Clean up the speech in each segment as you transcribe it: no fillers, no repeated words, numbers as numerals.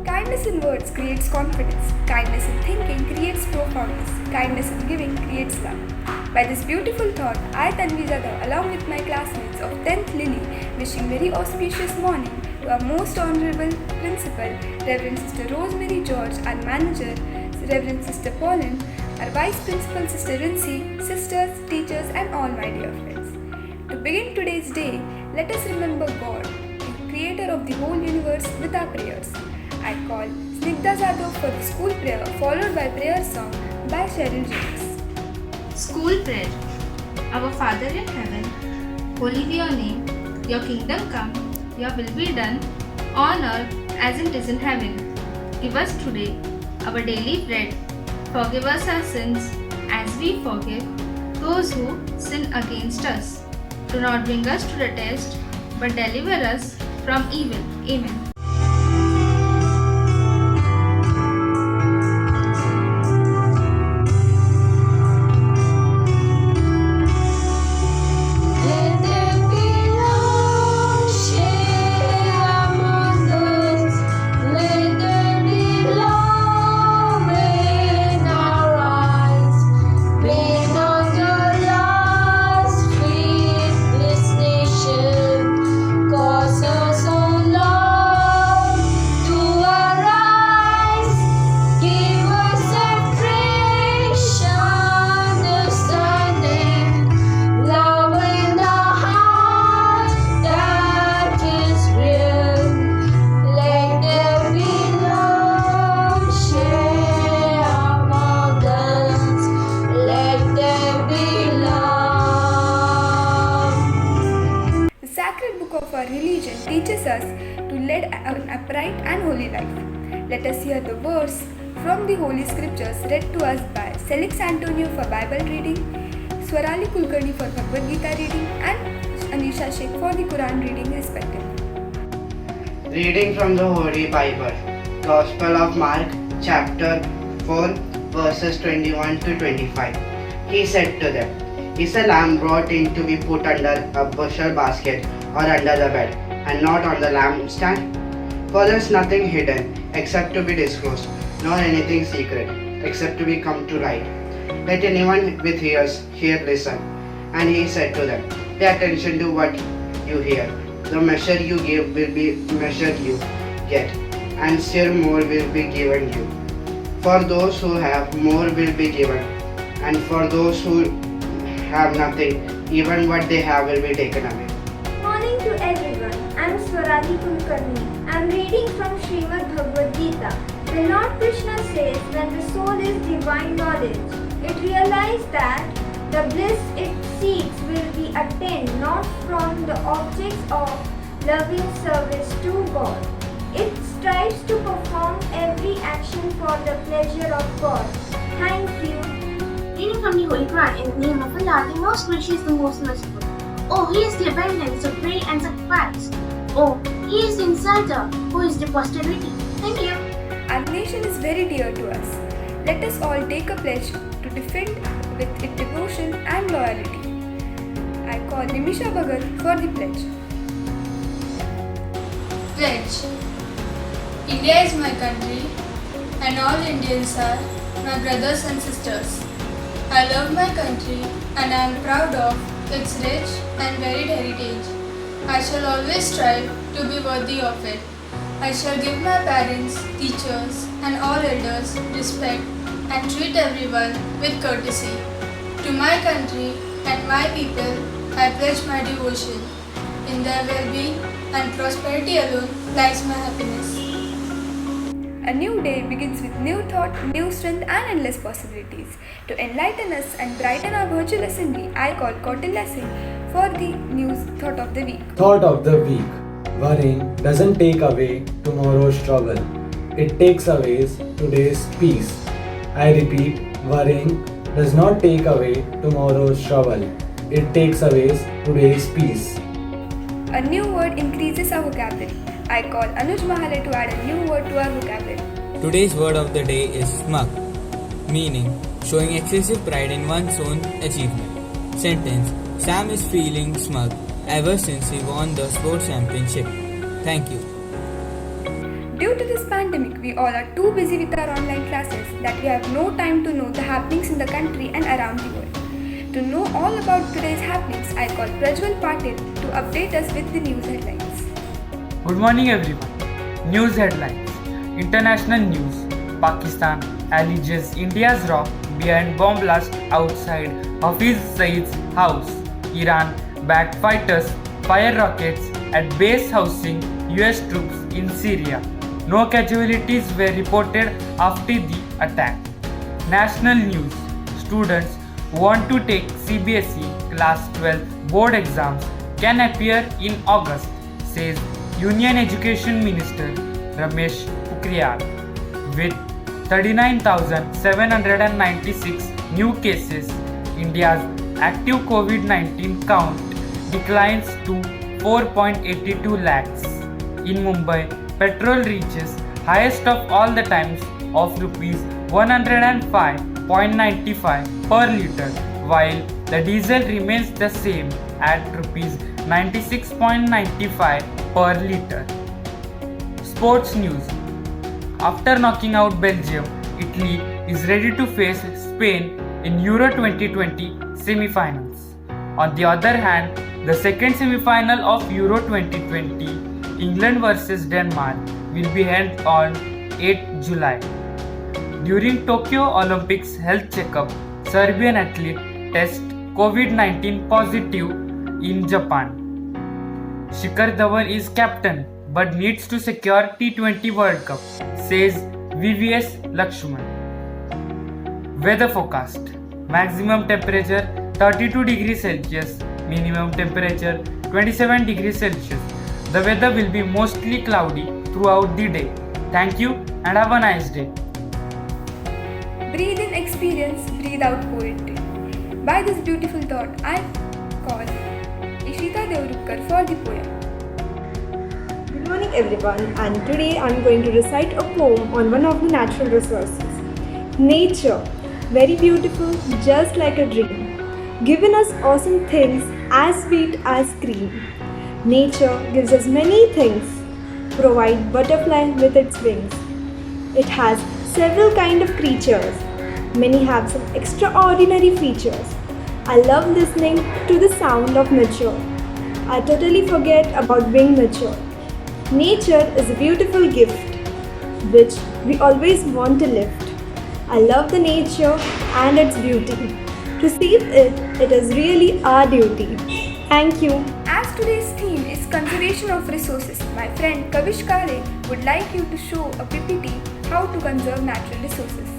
Kindness in words creates confidence. Kindness in thinking creates profoundness. Kindness in giving creates love. By this beautiful thought, I, Tanvi Jadhav, along with my classmates of 10th Lily, wishing very auspicious morning to our most honorable principal, Reverend Sister Rosemary George, our manager, Reverend Sister Pauline, our vice principal, Sister Rincy, sisters, teachers, and all my dear friends. To begin today's day, let us remember God, the creator of the whole universe, with our prayers. I call Snigdha Jadhav for the school prayer, followed by prayer song by Cheryl James. School prayer. Our Father in heaven, holy be your name. Your kingdom come, your will be done, on earth as it is in heaven. Give us today our daily bread. Forgive us our sins as we forgive those who sin against us. Do not bring us to the test, but deliver us from evil. Amen. Of our religion teaches us to lead an upright and holy life. Let us hear the verse from the Holy Scriptures read to us by Felix Antonio for Bible reading, Swarali Kulkarni for Bhagavad Gita reading, and Anisha Sheikh for the Quran reading respectively. Reading from the Holy Bible, Gospel of Mark, chapter 4, verses 21 to 25. He said to them, "Is a lamb brought in to be put under a bushel basket or under the bed, and not on the lampstand? For there is nothing hidden except to be disclosed, nor anything secret except to be come to light. Let anyone with ears hear listen." And he said to them, "Pay attention to what you hear. The measure you give will be measured you get, and still more will be given you. For those who have, more will be given, and for those who have nothing, even what they have will be taken away." Morning to everyone. I am Swarali Kulkarni. I am reading from Srimad Bhagavad Gita. The Lord Krishna says, when the soul is divine knowledge, it realizes that the bliss it seeks will be attained not from the objects of loving service to God. It strives to perform every action for the pleasure of God. Thank you. Reading from the Holy Quran in the name of Allah, the most gracious, the most merciful. Oh, he is the abundance of prayer and sacrifice. Oh, he is the insulter who is the posterity. Thank you. Our nation is very dear to us. Let us all take a pledge to defend with its devotion and loyalty. I call Nimisha Bhagat for the pledge. Pledge. India is my country and all Indians are my brothers and sisters. I love my country and I am proud of its rich and varied heritage. I shall always strive to be worthy of it. I shall give my parents, teachers, and all elders respect and treat everyone with courtesy. To my country and my people, I pledge my devotion. In their well-being and prosperity alone lies my happiness. A new day begins with new thought, new strength, and endless possibilities. To enlighten us and brighten our virtual assembly, I call Kautilya Singh for the news thought of the week. Thought of the week. Worrying doesn't take away tomorrow's struggle. It takes away today's peace. I repeat, worrying does not take away tomorrow's struggle. It takes away today's peace. A new word increases our vocabulary. I call Anuj Mahale to add a new word to our vocabulary. Today's word of the day is smug, meaning showing excessive pride in one's own achievement. Sentence: Sam is feeling smug ever since he won the sports championship. Thank you. Due to this pandemic, we all are too busy with our online classes that we have no time to know the happenings in the country and around the world. To know all about today's happenings, I call Prajwal Patil to update us with the news headlines. Good morning everyone. News headlines. International news. Pakistan alleges India's role behind bomb blast outside Hafiz Saeed's house. Iran backed fighters fire rockets at base housing US troops in Syria. No casualties were reported after the attack. National news. Students who want to take CBSE Class 12 board exams can appear in August, says Union Education Minister Ramesh Pokhriyal. With 39,796 new cases, India's active COVID-19 count declines to 4.82 lakhs. In Mumbai, petrol reaches highest of all the times of rupees 105.95 per litre, while the diesel remains the same at rupees 96.95 per litre. Sports news. After knocking out Belgium, Italy is ready to face Spain in Euro 2020 semi-finals. On the other hand, the second semi-final of Euro 2020, England vs Denmark, will be held on 8 July. During Tokyo Olympics health checkup, Serbian athlete test COVID-19 positive in Japan. Shikhar Dhawan is captain but needs to secure T20 World Cup, says VVS Lakshman. Weather forecast. Maximum temperature 32 degrees Celsius, minimum temperature 27 degrees Celsius. The weather will be mostly cloudy throughout the day. Thank you and have a nice day. Breathe in experience, breathe out poetry. By this beautiful thought, I call Ishita Devrukkar for the poem. Good morning everyone, and today I am going to recite a poem on one of the natural resources. Nature, very beautiful, just like a dream, given us awesome things as sweet as cream. Nature gives us many things, provide butterfly with its wings. It has several kind of creatures. Many have some extraordinary features. I love listening to the sound of nature. I totally forget about being mature. Nature is a beautiful gift which we always want to lift. I love the nature and its beauty. To save it, it is really our duty. Thank you. As today's theme is conservation of resources, my friend Kavish Kale would like you to show a PPT how to conserve natural resources.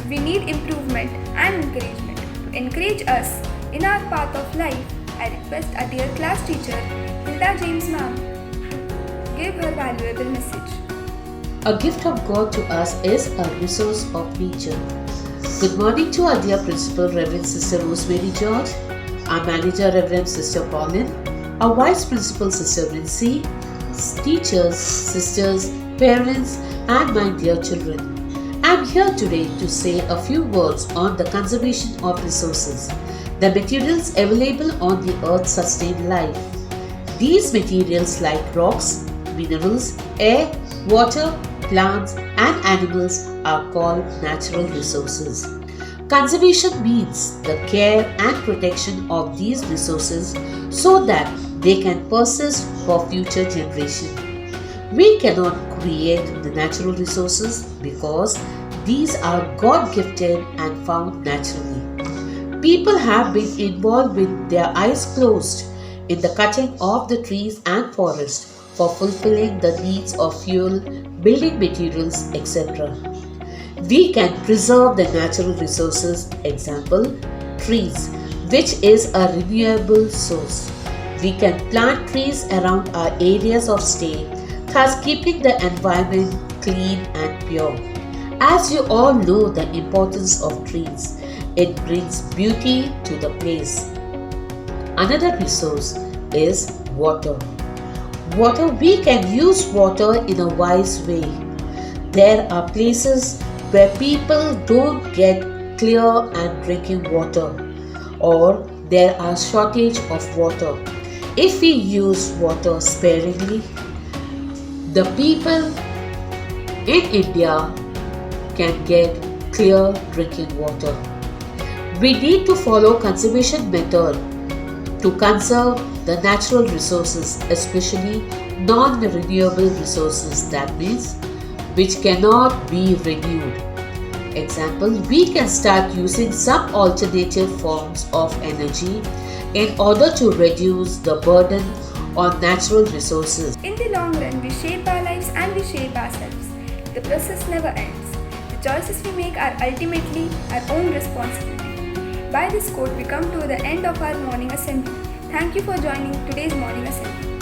we need improvement and encouragement. To encourage us in our path of life, I request our dear class teacher, Hilda James ma'am, to give her valuable message. A gift of God to us is a resource of nature. Good morning to our dear principal, Reverend Sister Rosemary George, our manager, Reverend Sister Pauline, our vice principal, Sister Vincy, teachers, sisters, parents, and my dear children. I am here today to say a few words on the conservation of resources. The materials available on the earth sustain life. These materials like rocks, minerals, air, water, plants, and animals are called natural resources. Conservation means the care and protection of these resources so that they can persist for future generations. We cannot create the natural resources because these are God-gifted and found naturally. People have been involved with their eyes closed in the cutting of the trees and forests for fulfilling the needs of fuel, building materials, etc. We can preserve the natural resources, example, trees, which is a renewable source. We can plant trees around our areas of stay, thus keeping the environment clean and pure. As you all know the importance of trees, it brings beauty to the place. Another resource is water. We can use water in a wise way. There are places where people don't get clear and drinking water, or there are shortage of water. If we use water sparingly, the people in India can get clear drinking water. We need to follow conservation method to conserve the natural resources, especially non-renewable resources, that means which cannot be renewed. Example, we can start using some alternative forms of energy in order to reduce the burden on natural resources. In the long run, we shape our lives and we shape ourselves. The process never ends. The choices we make are ultimately our own responsibility. By this quote, we come to the end of our morning assembly. Thank you for joining today's morning assembly.